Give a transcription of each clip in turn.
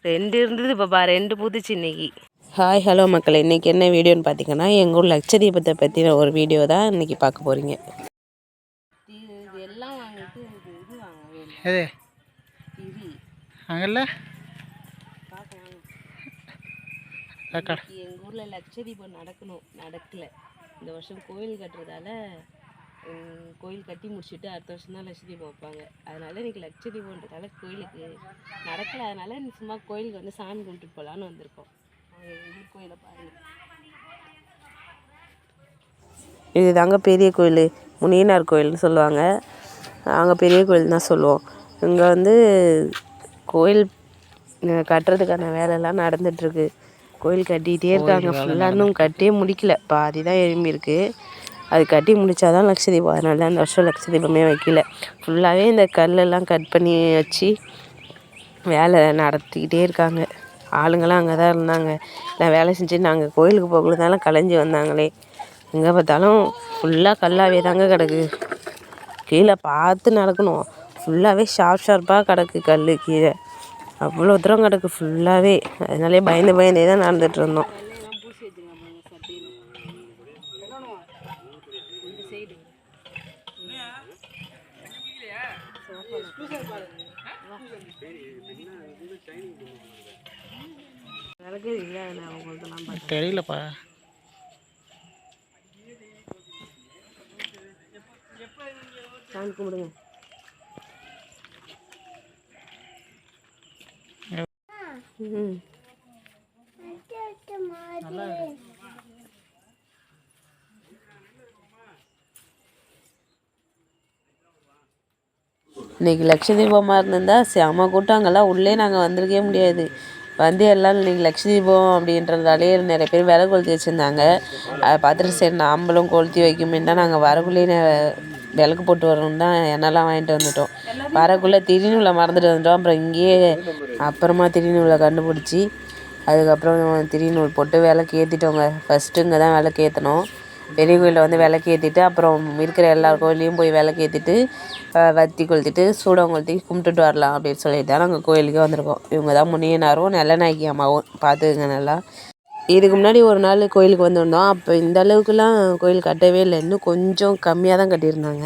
2 இருந்தது, இப்போ பாரு 2 பூத்துச்சு இன்னைக்கு. ஹாய் ஹலோ மக்கள், இன்றைக்கி என்ன வீடியோன்னு பார்த்தீங்கன்னா எங்கள் ஊர் லட்சதீபத்தை பற்றின ஒரு வீடியோ தான் இன்றைக்கி பார்க்க போகிறீங்க. எல்லாம் வாங்கிட்டு இது வாங்க எது அங்கல்ல எங்கள் ஊரில் லட்சதீபம் நடக்கலை. இந்த வருஷம் கோயில் கட்டுறதால கோயில் கட்டி முடிச்சுட்டு அடுத்த வருஷம் தான் லட்சதீபம் வைப்பாங்க. அதனால் இன்றைக்கி லட்சதீபம்ன்றதால கோயிலுக்கு நடக்கலை. அதனால் சும்மா கோயிலுக்கு வந்து சாமி கும்பிட்டு போகலான்னு வந்திருக்கோம். எங்கள் ஊர் கோயிலை பாருங்கள். இது தாங்க பெரிய கோயில், முனியனார் கோயில்னு சொல்லுவாங்க. நாங்கள் பெரிய கோயில் தான் சொல்லுவோம். இங்கே வந்து கோயில் கட்டுறதுக்கான வேலையெல்லாம் நடந்துகிட்ருக்கு. கோயில் கட்டிகிட்டே இருக்காங்க. ஃபுல்லாக இன்னும் கட்டியே முடிக்கல, பாதி தான் எழும்பியிருக்கு. அது கட்டி முடித்தாதான் லட்சதீபம். அதனால தான் இந்த வருஷம் லட்சதீபமே வைக்கல. ஃபுல்லாகவே இந்த கல்லெல்லாம் கட் பண்ணி வச்சு வேலை நடத்திக்கிட்டே இருக்காங்க. ஆளுங்கள்லாம் அங்கே தான் இருந்தாங்க. நான் வேலை செஞ்சுட்டு நாங்கள் கோயிலுக்கு போகிறதாலும் கலைஞ்சி வந்தாங்களே. எங்கே பார்த்தாலும் ஃபுல்லாக கல்லாகவே தாங்க கிடக்கு. கீழே பார்த்து நடக்கணும். ஃபுல்லாகவே ஷார்ப்பாக கிடக்கு கல் கீழே. அவ்வளோ தூரம் கிடக்கு ஃபுல்லாகவே. அதனாலே பயந்தே தான் நடந்துகிட்டு இருந்தோம். தெரியலப்பா. சாமி கும்பிடுங்க. இன்றைக்கி லட்சதீபமாக இருந்திருந்தால் செம கூட்டம். அங்கெல்லாம் உள்ளே நாங்கள் வந்திருக்கவே முடியாது. வந்து எல்லாம் இன்றைக்கி லட்சதீபம் அப்படின்றதாலே நிறைய பேர் விலை கொளுத்தி வச்சுருந்தாங்க. அதை பார்த்துட்டு சரி நாம்பளும் கொளுத்தி வைக்குமேன்னு தான் நாங்கள் வரக்குள்ளேயே விளக்கு போட்டு வரணும் தான் எண்ணெய்லாம் வாங்கிட்டு வந்துட்டோம். வரக்குள்ளே திரிநூலை மறந்துட்டு வந்துட்டோம். அப்புறம் இங்கேயே அப்புறமா திரிநூலை கண்டுபிடிச்சி அதுக்கப்புறம் திரிநூல் போட்டு விளக்கு ஏற்றிட்டோங்க. ஃபஸ்ட்டு இங்கே தான் விளக்கு ஏற்றணும். பெரிய கோயிலில் வந்து விளக்கு ஏற்றிட்டு அப்புறம் இருக்கிற எல்லா கோயிலையும் போய் விளக்கு ஏற்றிட்டு வத்தி கொளுத்திட்டு சூடம் கொளுத்தி கும்பிட்டுட்டு வரலாம் அப்படின்னு சொல்லிட்டு தான் நாங்கள் கோயிலுக்கே வந்திருக்கோம். இவங்க தான் முனியனாரும் நெல்லநாயகி அம்மாவும். பார்த்துக்குங்க நல்லா. இதுக்கு முன்னாடி ஒரு நாள் கோயிலுக்கு வந்திருந்தோம். அப்போ இந்த அளவுக்குலாம் கோயில் கட்டவே இல்லை. இன்னும் கொஞ்சம் கம்மியாக தான் கட்டியிருந்தாங்க.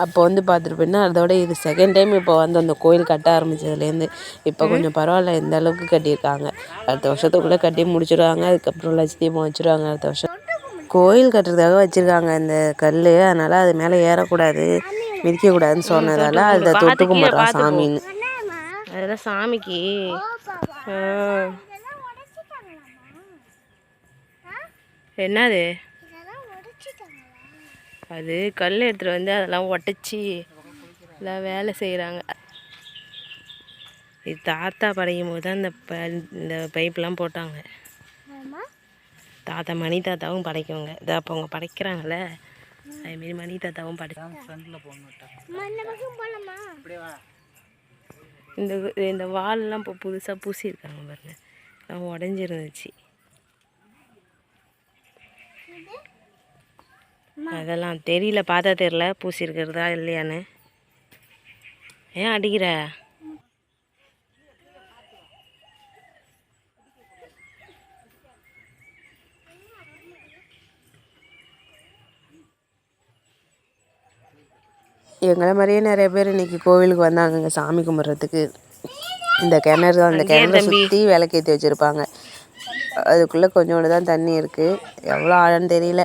அப்போ வந்து பார்த்துட்டு போயின்னா அதோட இது செகண்ட் டைம் இப்போ வந்து அந்த கோயில் கட்ட ஆரம்பித்ததுலேருந்து இப்போ கொஞ்சம் பரவாயில்ல. இந்த அளவுக்கு கட்டியிருக்காங்க. அடுத்த வருஷத்துக்குள்ளே கட்டி முடிச்சிடுவாங்க. அதுக்கப்புறம் லட்சதீபம் வச்சுருவாங்க அடுத்த வருஷம். கோயில் கட்டுறதுக்காக வச்சுருக்காங்க இந்த கல். அதனால் அது மேலே ஏறக்கூடாது, மிதிக்கக்கூடாதுன்னு சொன்னதால் அதை தொட்டு கும்பிட்றான் சாமின்னு. அதெல்லாம் சாமிக்கு என்னது அது கல் எடுத்துகிட்டு வந்து அதெல்லாம் உடச்சி எல்லாம் வேலை செய்கிறாங்க. இது தாத்தா படைக்கும் போது தான் இந்த பைப்லாம் போட்டாங்க. தாத்தா மணி தாத்தாவும் படைக்குவாங்க. இதை அப்போ அவங்க படைக்கிறாங்கல்ல, அதுமாரி மணி தாத்தாவும் இந்த வாலெல்லாம் இப்போ புதுசாக பூசியிருக்காங்க பாருங்க. எல்லாம் உடஞ்சிருந்துச்சு. அதெல்லாம் தெரியல, பார்த்தா தெரியல பூசியிருக்கிறதா இல்லையான்னு. ஏன் அடிக்கிற? எங்களை மாதிரியே நிறைய பேர் இன்றைக்கி கோவிலுக்கு வந்தாங்க இங்கே சாமி கும்பிட்றதுக்கு. இந்த கிணறு தான், அந்த கிணறு சுற்றி விளக்கேற்றி வச்சுருப்பாங்க. அதுக்குள்ளே கொஞ்சோண்டு தான் தண்ணி இருக்குது. எவ்வளோ ஆழம்னு தெரியல.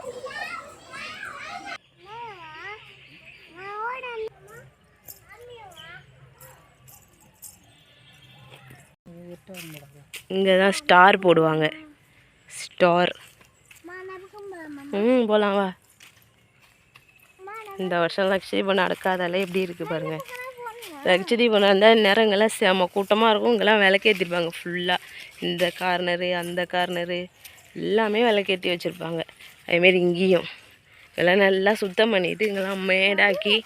இங்கே தான் ஸ்டார் போடுவாங்க. ஸ்டார் போகலாம் வா. இந்த வருஷம் லட்சதீபம் நடக்காதால எப்படி இருக்குது பாருங்கள். லட்சதீபம் இருந்தால் நேரங்கள்லாம் செம கூட்டமாக இருக்கும். இங்கெல்லாம் விளக்கேற்றிருப்பாங்க ஃபுல்லாக. இந்த கார்னரு அந்த கார்னரு எல்லாமே விளக்கேற்றி வச்சுருப்பாங்க. அதுமாரி இங்கேயும் இதெல்லாம் நல்லா சுத்தம் பண்ணிவிட்டு இங்கெல்லாம் மேடாக்கி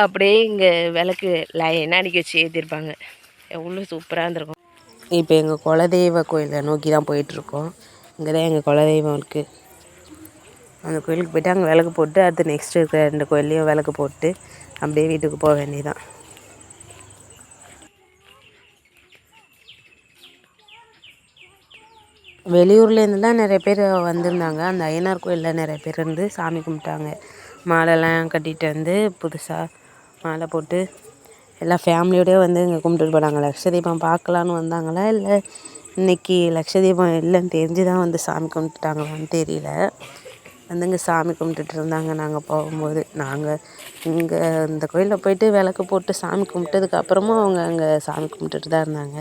அப்படியே இங்கே விளக்கு லைனாக அடிக்க வச்சு ஏற்றிருப்பாங்க. எவ்வளோ சூப்பராக இருந்திருக்கும். இப்போ எங்கள் குலதெய்வ கோயிலை நோக்கி தான் போயிட்டுருக்கோம். இங்கே தான் எங்கள் குலதெய்வம் இருக்குது. அந்த கோயிலுக்கு போய்ட்டு அங்கே விளக்கு போட்டு அடுத்து நெக்ஸ்ட்டு இருக்கிற 2 கோயில்லையும் விளக்கு போட்டு அப்படியே வீட்டுக்கு போக வேண்டியதான். வெளியூர்லேருந்துலாம் நிறைய பேர் வந்திருந்தாங்க. அந்த ஐயனார் கோயிலில் நிறைய பேர் இருந்து சாமி கும்பிட்டாங்க. மாலைலாம் கட்டிகிட்டு வந்து புதுசாக மாலை போட்டு எல்லாம் ஃபேமிலியோடய வந்து இங்கே கும்பிட்டுட்டு போனாங்க. லக்ஷதீபம் பார்க்கலான்னு வந்தாங்களா இல்லை இன்றைக்கி லக்ஷதீபம் இல்லைன்னு தெரிஞ்சு தான் வந்து சாமி கும்பிட்டுட்டாங்களான்னு தெரியல. வந்து இங்கே சாமி கும்பிட்டுட்டு இருந்தாங்க. நாங்கள் போகும்போது நாங்கள் இங்கே இந்த கோயிலில் போயிட்டு விளக்கு போட்டு சாமி கும்பிட்டதுக்கப்புறமும் அவங்க அங்கே சாமி கும்பிட்டுட்டு தான் இருந்தாங்க.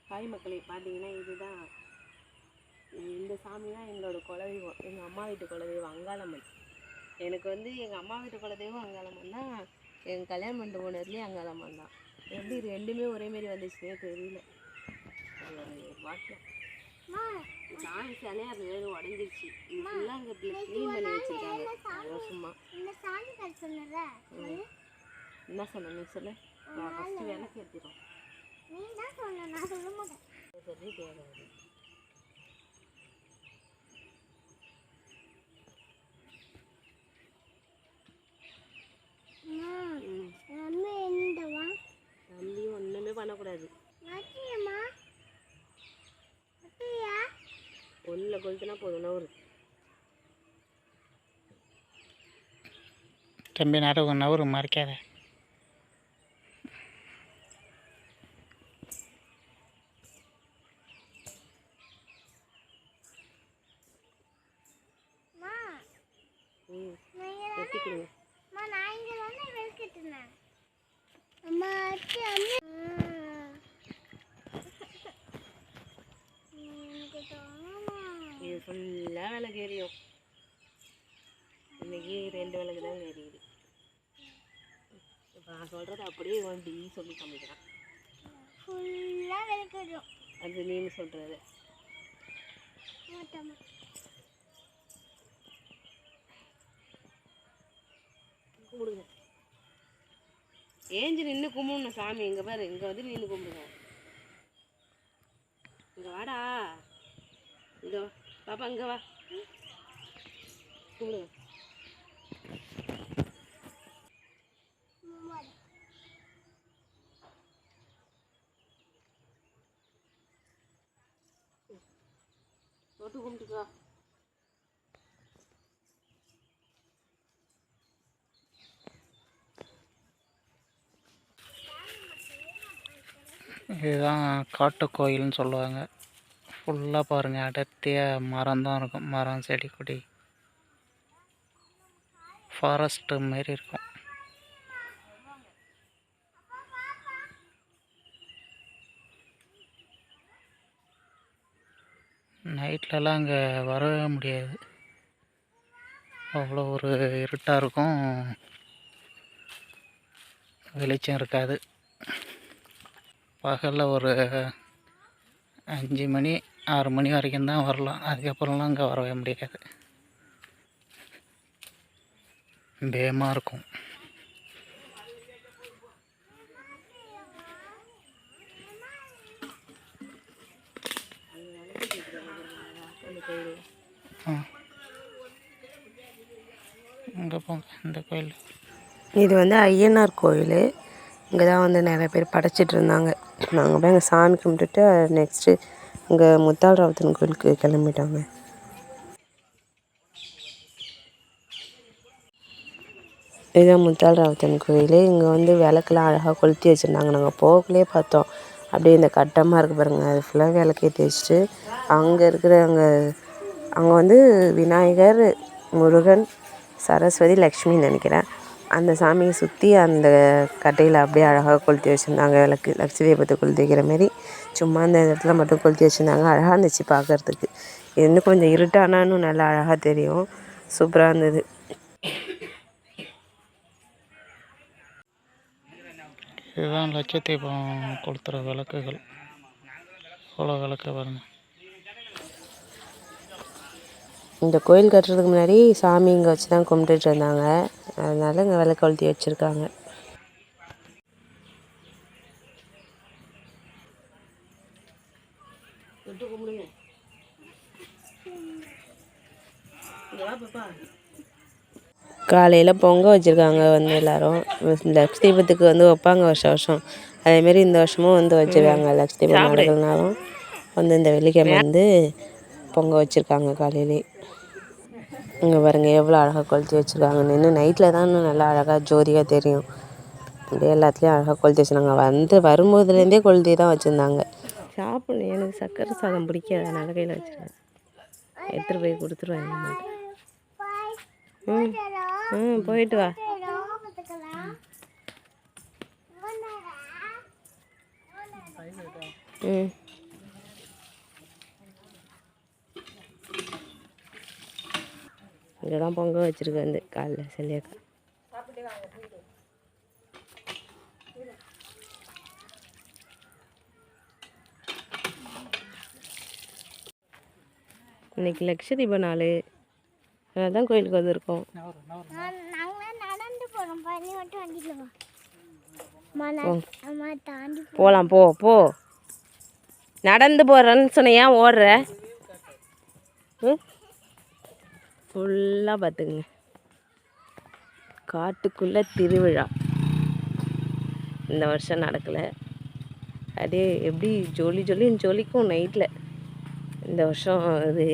ஹாய் மக்களே, பார்த்தீங்கன்னா இதுதான் இந்த சாமி தான் எங்களோட குலதெய்வம். எங்கள் அம்மா வீட்டு குலதெய்வம் அங்காளம்மன். எனக்கு வந்து எங்கள் அம்மா வீட்டு குலதெய்வம் அங்காளம்மன் தான். எங்கள் கல்யாணம் பண்ணிட்டு போனதுலேயே அங்காளம்மன் தான். எப்படி இது ரெண்டுமே ஒரே மாரி வந்துச்சுன்னே தெரியல. வாக்கியம் சாமி சிலையாக அது வேறு உடஞ்சிருச்சு. இது ஃபுல்லாக அங்கே க்ளீன் பண்ணி வச்சுருக்காங்க வருஷமா. என்ன சொன்ன நீ சொல்லு. நான் ஃபஸ்ட்டு விளக்கு ஏற்றிடும் சொல்லி தேவை. தம்பியும் ஒன்றுமே பண்ணக்கூடாது. ஒன்றில் கொளுத்துனா போதும் நவரு. தம்பி நவரு மறைக்காத. வெட்டி கொடுங்க. இது ஃபுல்லாக விளக்கு எரியும். இன்னைக்கு 2 விளக்கு தான் எரியுது. இப்போ நான் சொல்கிறது அப்படியே வண்டி சொல்லி காமிக்கிறேன். ஃபுல்லாக விளக்கு எரியும். அது நீ சொல்கிறது கும்பிடுங்க. ஏஞ்சி நின்று கும்பிடணும் சாமி. இங்கே பாரு, இங்கே வந்து நின்று கும்பிடுங்க. இங்கே வாடா, இங்கே வா பாப்பா, இங்கே வா கும்பிடுங்க. தொட்டு கும்பிட்டுக்கோ. இதுதான் காட்டு கோயில்னு சொல்லுவாங்க. ஃபுல்லாக பாருங்கள், அடர்த்தியாக மரம் தான் இருக்கும். மரம், செடி, கொடி, ஃபாரஸ்ட்டு மாரி இருக்கும். நைட்லலாம் அங்கே வரவே முடியாது. அவ்வளோ ஒரு இருட்டாக இருக்கும், வெளிச்சம் இருக்காது. பகலில் ஒரு 5 மணி 6 மணி வரைக்கும் தான் வரலாம். அதுக்கப்புறம்லாம் அங்கே வரவே முடியாது. பயமாக இருக்கும். இங்கே போங்க, இந்த கோயில். இது வந்து ஐயனார் கோயில். இங்கே தான் வந்து நிறைய பேர் படைச்சிட்டு இருந்தாங்க. நாங்கள் போய் அங்கே சாமி கும்பிட்டுட்டு நெக்ஸ்ட்டு இங்கே முத்தாள் ராவுத்தன் கோயிலுக்கு கிளம்பிட்டாங்க. இதுதான் முத்தாள் ராவுத்தன் கோயில். இங்கே வந்து விளக்குலாம் அழகாக கொளுத்தி வச்சுருந்தாங்க. நாங்கள் போகக்குள்ளே பார்த்தோம். அப்படியே இந்த கட்டமாக இருக்குது பாருங்கள், அது ஃபுல்லாக விளக்கேற்றி வச்சுட்டு அங்கே இருக்கிற அங்கே வந்து விநாயகர், முருகன், சரஸ்வதி, லக்ஷ்மின்னு நினைக்கிறேன். அந்த சாமியை சுற்றி அந்த கட்டையில் அப்படியே அழகாக கொளுத்தி வச்சுருந்தாங்க விளக்கு. லக்ஷ்மி தீபத்தை கொளுத்தி வைக்கிற மாரி சும்மா அந்த இடத்துல மட்டும் கொளுத்தி வச்சுருந்தாங்க. அழகாக இருந்துச்சு பார்க்குறதுக்கு. இது வந்து கொஞ்சம் இருட்டானாலும் நல்லா அழகாக தெரியும். சூப்பராக இருந்தது. இதுதான் லட்ச தீபம் கொளுத்துகிற விளக்குகள். அவ்வளோ விளக்கு பாருங்கள். இந்த கோயில் கட்டுறதுக்கு முன்னாடி சாமி இங்கே வச்சு தான் கும்பிட்டுட்டு இருந்தாங்க. அதனால் இங்கே விளக்கு கொளுத்தி வச்சுருக்காங்க. தொட்டு கும்பிடுங்க. காலையில் பொங்கல் வச்சுருக்காங்க வந்து எல்லோரும் லக்ஷ் தீபத்துக்கு வந்து வைப்பாங்க வருஷம் வருஷம். அதேமாரி இந்த வருஷமும் வந்து வச்சுருக்காங்க. லக்ஷ் தீபம் நடக்கலனாலும் வந்து இந்த வெள்ளிக்கிழமை வந்து பொங்கல் வச்சுருக்காங்க காலையிலே. இங்கே பாருங்கள் எவ்வளோ அழகாக கொளுத்தி வச்சுருக்காங்கன்னு. இன்னும் நைட்டில் தான் இன்னும் நல்லா அழகாக ஜோதியாக தெரியும். அப்படியே எல்லாத்துலேயும் அழகாக கொளுத்தி வச்சுருந்தாங்க. வந்து வரும்போதுலேருந்தே கொளுத்தி தான் வச்சுருந்தாங்க. சாப்பிடணும். எனக்கு சக்கரை சாதம் பிடிக்காது, அதனால் கையில் வச்சுருக்கேன். எடுத்துகிட்டு போய் கொடுத்துருவேன் எங்கள் அம்மாட்ட. போயிட்டு வா. இங்கே தான் பொங்கல் வச்சுருக்கு வந்து காலைல செல்லியாக்கா. இன்னைக்கு லட்சதீப நாள், அதான் கோயிலுக்கு வந்திருக்கோம். போகலாம், போ போ. நடந்து போகிறேன்னு சொன்னையா ஓடுற? ஃபுல்லாக பார்த்துக்குங்க, காட்டுக்குள்ளே திருவிழா. இந்த வருஷம் நடக்கலை. அப்படியே எப்படி ஜொலின்னு ஜொலிக்கும் நைட்டில். இந்த வருஷம் இது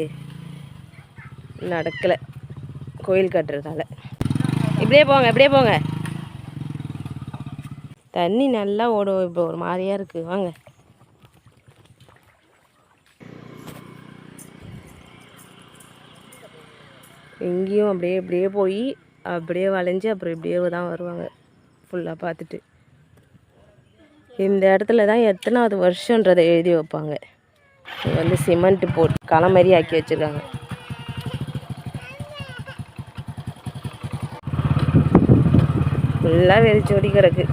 நடக்கலை கோயில் கட்டுறதால. இப்படியே போங்க. தண்ணி நல்லா ஓடும். இப்போ ஒரு மாதிரியாக இருக்குது. வாங்க. எங்கேயும் அப்படியே போய் அப்படியே வளைஞ்சி அப்புறம் இப்படியே தான் வருவாங்க ஃபுல்லாக பார்த்துட்டு. இந்த இடத்துல தான் எத்தனாவது வருஷன்றதை எழுதி வைப்பாங்க. இது வந்து சிமெண்ட் போட்டு களை மாதிரி ஆக்கி வச்சுருக்காங்க. ஃபுல்லாக வெறிச்சோடி கிடக்கு.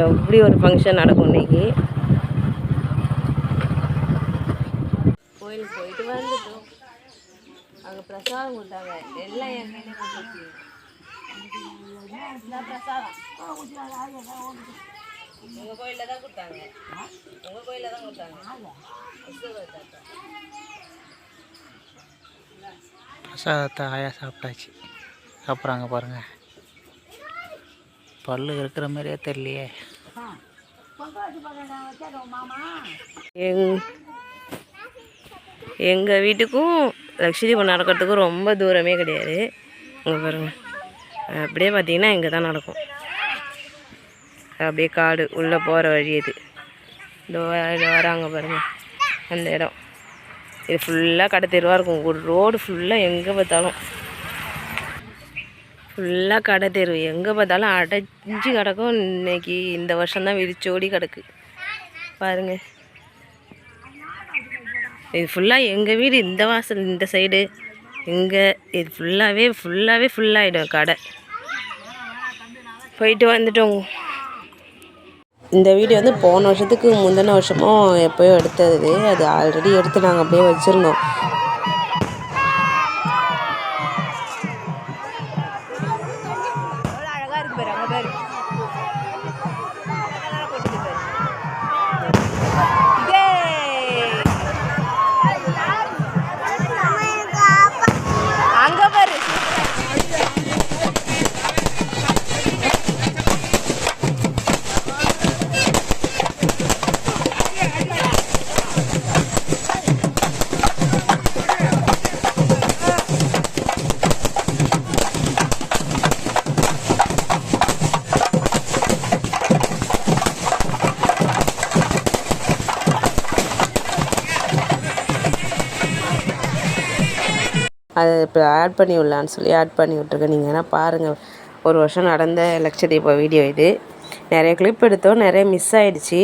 எப்படி ஒரு ஃபங்க்ஷன் நடக்கும் இன்னைக்கு. கோயிலுக்கு போயிட்டு வந்துட்டோம். அங்கே பிரசாதம் கொடுத்தாங்க. எல்லாம் என் கையில கொடுத்துச்சு. பிரசாதம் உங்கள் கோயிலில் தான் கொடுத்தாங்க. பிரசாதத்தை ஆயா சாப்பிட்டாச்சு. சாப்பிட்றாங்க பாருங்கள். பல்லு இருக்கிற மாதிரியே தெரியலையே. எங்கள் வீட்டுக்கும் லக்ஷ்மீபம் நடக்கிறதுக்கும் ரொம்ப தூரமே கிடையாது. அங்கே பாருங்கள், அப்படியே பார்த்தீங்கன்னா இங்கே தான் நடக்கும். அப்படியே காடு உள்ளே போகிற வழி இது. இந்த வராங்க பாருங்கள் அந்த இடம். இது ஃபுல்லாக கடை தெருவாக இருக்கும். ஒரு ரோடு ஃபுல்லாக எங்கே பார்த்தாலும் ஃபுல்லாக கடை தெரு. எங்கே பார்த்தாலும் அடைஞ்சி கிடக்கும். இன்னைக்கு இந்த வருஷம்தான் விரிச்சோடி கிடக்கு பாருங்கள். இது ஃபுல்லாக எங்கள் வீடு இந்த வாசல் இந்த சைடு இங்கே இது ஃபுல்லாகவே ஃபுல்லாகிடும் கடை. போயிட்டு வந்துட்டோங்க. இந்த வீடியோ வந்து போன வருஷத்துக்கு முந்தின வருஷமோ எப்போயோ எடுத்தது. அது ஆல்ரெடி எடுத்து நாங்கள் அப்படியே வச்சுருந்தோம். அதை இப்போ ஆட் பண்ணி விடலான்னு சொல்லி ஆட் பண்ணி விட்ருக்கேன். நீங்கள் வேணால் பாருங்கள். ஒரு வருஷம் நடந்த லட்சதீப வீடியோ இது. நிறைய கிளிப் எடுத்தோம், நிறைய மிஸ் ஆகிடுச்சி.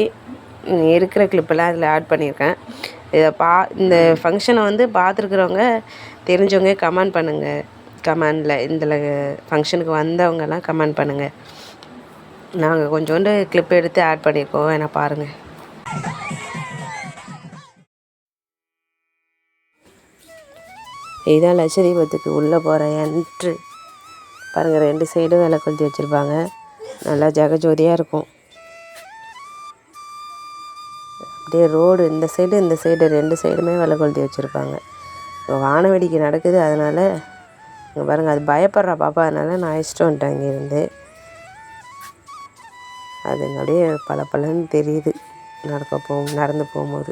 இருக்கிற கிளிப்பெல்லாம் அதில் ஆட் பண்ணியிருக்கேன். இதை இந்த ஃபங்க்ஷனை வந்து பார்த்துருக்குறவங்க தெரிஞ்சவங்க கமெண்ட் பண்ணுங்கள். கமெண்டில் இதில் ஃபங்க்ஷனுக்கு வந்தவங்கெல்லாம் கமெண்ட் பண்ணுங்கள். நாங்கள் கொஞ்சோண்டு கிளிப் எடுத்து ஆட் பண்ணியிருக்கோம், வேணால் பாருங்கள். இதுதான் லட்சதீபத்துக்கு உள்ளே போகிற என்ட்ரு. பாருங்கள், 2 சைடும் விளக்கு கொளுத்தி வச்சுருப்பாங்க. நல்லா ஜெகஜோதியாக இருக்கும். அப்படியே ரோடு இந்த சைடு 2 சைடுமே விளக்கு கொளுத்தி வச்சுருப்பாங்க. வான வேடிக்கை நடக்குது, அதனால் இங்கே பாருங்கள், அது பயப்படுற பாப்பா, அதனால நான் அழைச்சிட்டு வந்துட்டேன் இங்கேருந்து. அது அப்படியே பளபளன்னு தெரியுது நடந்து போகும்போது.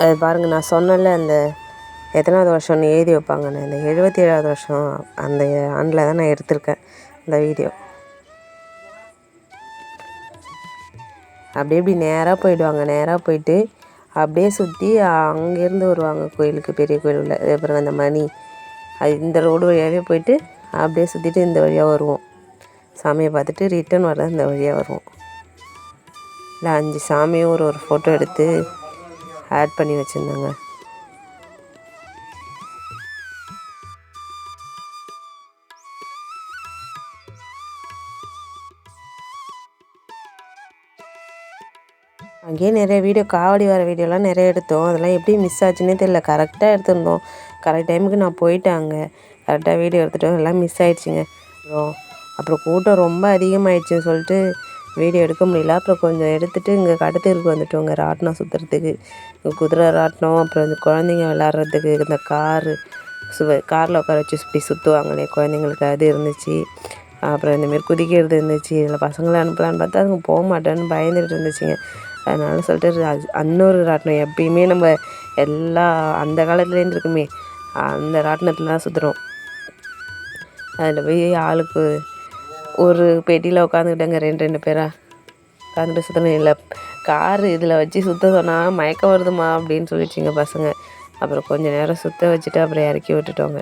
அது பாருங்கள், நான் சொன்னேன்ல அந்த எத்தனாவது வருஷம்னு எழுதி வைப்பாங்கன்னு, அந்த 77வது வருஷம் அந்த ஆண்டில் தான் நான் எடுத்திருக்கேன் இந்த வீடியோ. அப்படியே இப்படி நேராக போயிடுவாங்க. நேராக போயிட்டு அப்படியே சுற்றி அங்கேருந்து வருவாங்க கோயிலுக்கு, பெரிய கோயில் உள்ள. அப்புறம் அந்த மணி அது இந்த ரோடு வழியாகவே போயிட்டு அப்படியே சுற்றிட்டு இந்த வழியாக வருவோம். சாமியை பார்த்துட்டு ரிட்டன் வர இந்த வழியாக வருவோம். இல்லை 5 சாமியும் ஒரு ஃபோட்டோ எடுத்து ஆட் பண்ணி வச்சுருந்தாங்க. அங்கேயே நிறைய வீடியோ, காவடி வர வீடியோலாம் நிறைய எடுத்தோம். அதெல்லாம் எப்படி மிஸ் ஆச்சுன்னே தெரியல. கரெக்டாக எடுத்திருந்தோம், கரெக்ட் டைமுக்கு நான் போயிட்டேன் அங்கே. கரெக்டாக வீடியோ எடுத்துகிட்டோம், எல்லாம் மிஸ் ஆகிடுச்சிங்க. அப்புறம் கூட்டம் ரொம்ப அதிகமாகிடுச்சின்னு சொல்லிட்டு வீடியோ எடுக்க முடியல. அப்புறம் கொஞ்சம் எடுத்துகிட்டு இங்கே கடத்தூருக்கு வந்துட்டோங்க ராட்டினம் சுற்றுறதுக்கு. குதிரை ராட்டினம், அப்புறம் இந்த குழந்தைங்க விளாட்றதுக்கு இந்த காரில் உட்கார வச்சு இப்படி சுற்றுவாங்களே குழந்தைங்களுக்கு, அது இருந்துச்சு. அப்புறம் இந்தமாரி குதிக்கிறது இருந்துச்சு. இதில் பசங்களை அனுப்பலான்னு பார்த்தா அதுங்க போக மாட்டேன்னு பயந்துட்டு இருந்துச்சுங்க. அதனால சொல்லிட்டு இன்னொரு ராட்டினம் எப்பயுமே நம்ம எல்லா அந்த காலத்துலேருந்து இருக்குமே அந்த ராட்டினத்தில் தான் சுற்றுறோம். அதில் போய் ஆளுக்கு ஒரு பெட்டியில் உட்காந்துக்கிட்டேங்க 2 பேராக உட்காந்துட்டு சுற்றணும். இல்லை காரு இதில் வச்சு சுற்ற சொன்னால் மயக்கம் வருதுமா அப்படின்னு சொல்லிடுச்சிங்க பசங்க. அப்புறம் கொஞ்சம் நேரம் சுற்ற வச்சுட்டு அப்புறம் இறக்கி விட்டுட்டோங்க.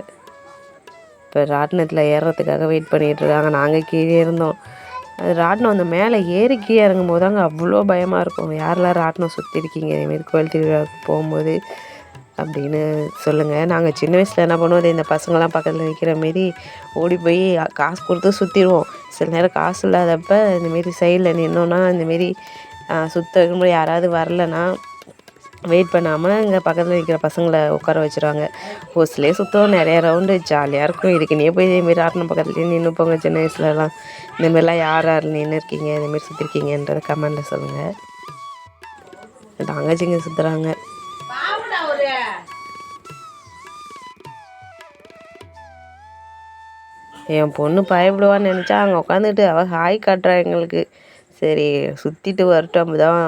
இப்போ ராட்டினத்தில் ஏறுறதுக்காக வெயிட் பண்ணிகிட்டு இருக்காங்க. நாங்கள் கீழே இருந்தோம். அது ராட்டினம் அந்த மேலே ஏறி கீழே இறங்கும் போது அங்கே அவ்வளோ பயமாக இருக்கும். யாரெல்லாம் ராட்டினம் சுற்றிருக்கீங்க இதேமாரி கோயில் திருவிழாவுக்கு போகும்போது அப்படின்னு சொல்லுங்கள். நாங்கள் சின்ன வயசில் என்ன பண்ணுவோம், இந்த பசங்கள்லாம் பக்கத்தில் நிற்கிற மாரி ஓடி போய் காசு கொடுத்து சுற்றிடுவோம். சில நேரம் காசு இல்லாதப்போ இந்தமாரி சைடில் நின்னோன்னா இந்தமாரி சுற்ற வைக்கும்போது யாராவது வரலன்னா வெயிட் பண்ணாமல் இங்கே பக்கத்தில் நிற்கிற பசங்களை உட்கார வச்சுருவாங்க. ஹோஸ்லேயே சுற்றுவோம், நிறைய ரவுண்டு ஜாலியாக இருக்கும். இதுக்குன்னே போய் இதேமாரி ராட்டினம் பக்கத்துலேயே நின்று போங்க. சின்ன வயசுலலாம் இந்தமாரிலாம் யார் நின்று இருக்கீங்க, இதேமாரி சுற்றிருக்கீங்கன்றதை கமெண்டில் சொல்லுங்கள். தங்கச்சிங்க சுற்றுறாங்க. என் பொண்ணு பயப்படுவான்னு நினச்சா அங்கே உட்காந்துட்டு அவள் ஹாய் காட்டுறா எங்களுக்கு. சரி சுற்றிட்டு வரட்டும், அப்போ தான்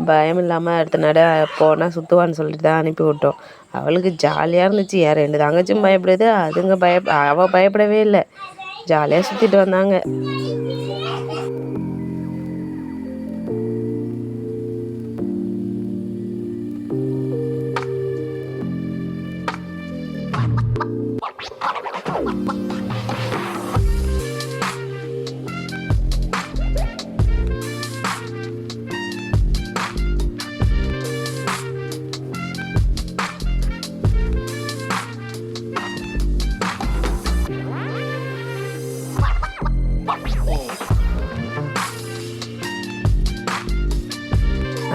பயம் இல்லாமல் அடுத்த நட போனால் சுற்றுவான்னு சொல்லிட்டு தான் அனுப்பி விட்டோம். அவளுக்கு ஜாலியாக இருந்துச்சு. என் 2 தங்கச்சும் பயப்படுது, அதுங்க அவள் பயப்படவே இல்லை, ஜாலியாக சுற்றிட்டு வந்தாங்க.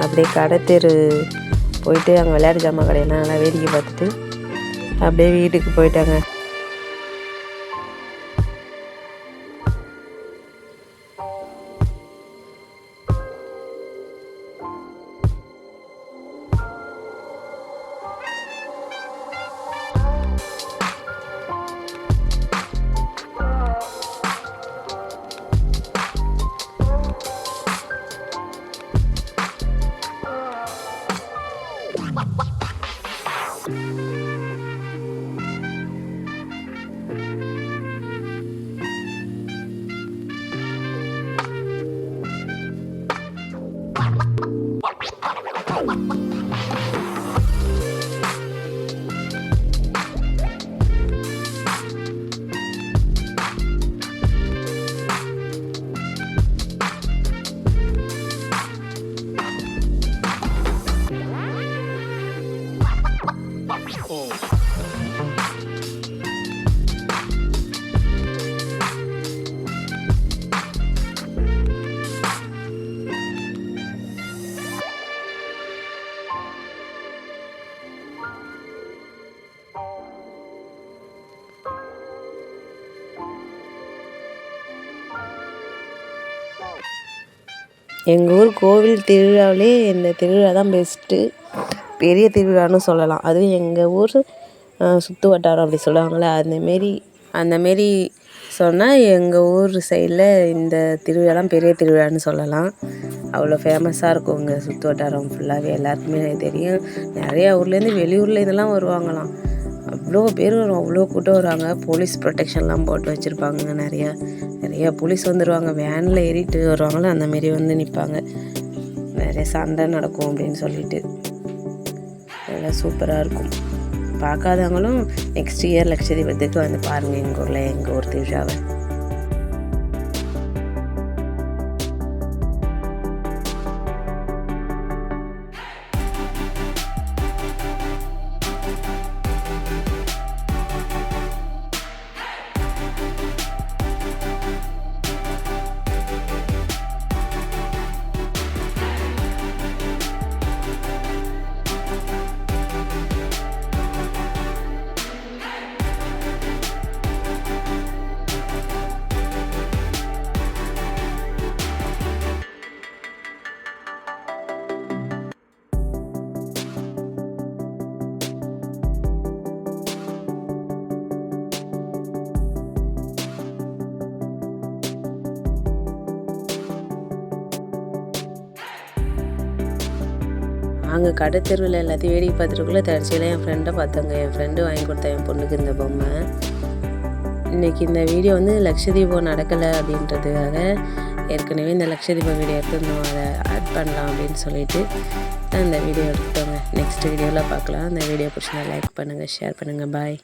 அப்படியே கடத்தெரு போயிட்டு அங்கே விளையாட்டு ஜாமான் கடையெல்லாம் நல்லா வேடிக்கை பார்த்துட்டு அப்படியே வீட்டுக்கு போயிட்டாங்க. எங்கள் ஊர் கோவில் திருவிழாவிலே இந்த திருவிழா தான் பெஸ்ட்டு, பெரிய திருவிழான்னு சொல்லலாம். அதுவும் எங்கள் ஊர் சுற்று வட்டாரம் அப்படி சொல்லுவாங்கள்ல, அந்தமாரி சொன்னால் எங்கள் ஊர் சைடில் இந்த திருவிழாலாம் பெரிய திருவிழான்னு சொல்லலாம். அவ்வளோ ஃபேமஸாக இருக்கும் இங்கே சுற்று வட்டாரம் ஃபுல்லாகவே. எல்லாருக்குமே தெரியும். நிறையா ஊர்லேருந்து வெளியூரில் இதெல்லாம் வருவாங்களாம். அவ்வளோ பேர் வரும், அவ்வளோ கூட்டம் வருவாங்க. போலீஸ் ப்ரொடெக்ஷன்லாம் போட்டு வச்சுருப்பாங்க. நிறையா போலீஸ் வந்துடுவாங்க. வேனில் ஏறிட்டு வருவாங்களே, அந்தமாரி வந்து நிற்பாங்க. நிறைய சண்டை நடக்கும் அப்படின்னு சொல்லிட்டு நல்லா சூப்பராக இருக்கும். பார்க்காதவங்களும் நெக்ஸ்ட் இயர் லட்சதீபத்துக்கு வந்து பாருங்கள் எங்கள் ஊர் திருவிழாவை. அங்கே கடை தெருவில் எல்லாத்தையும் வேடிக்கை பார்த்துட்டுக்குள்ளே தற்செயலாக என் ஃப்ரெண்டை பார்த்தாங்க. என் ஃப்ரெண்டு வாங்கி கொடுத்தா என் பொண்ணுக்கு இந்த பொம்மை. இன்றைக்கி இந்த வீடியோ வந்து லட்சதீபம் நடக்கலை அப்படின்றதுக்காக ஏற்கனவே இந்த லட்சதீபம் வீடியோ எடுத்துருந்தோம், அதை ஆட் பண்ணலாம் அப்படின்னு சொல்லிட்டு இந்த வீடியோ எடுத்தோங்க. நெக்ஸ்ட் வீடியோவில் பார்க்கலாம். அந்த வீடியோ பிடிச்சிருந்தா லைக் பண்ணுங்கள், ஷேர் பண்ணுங்கள். பாய்.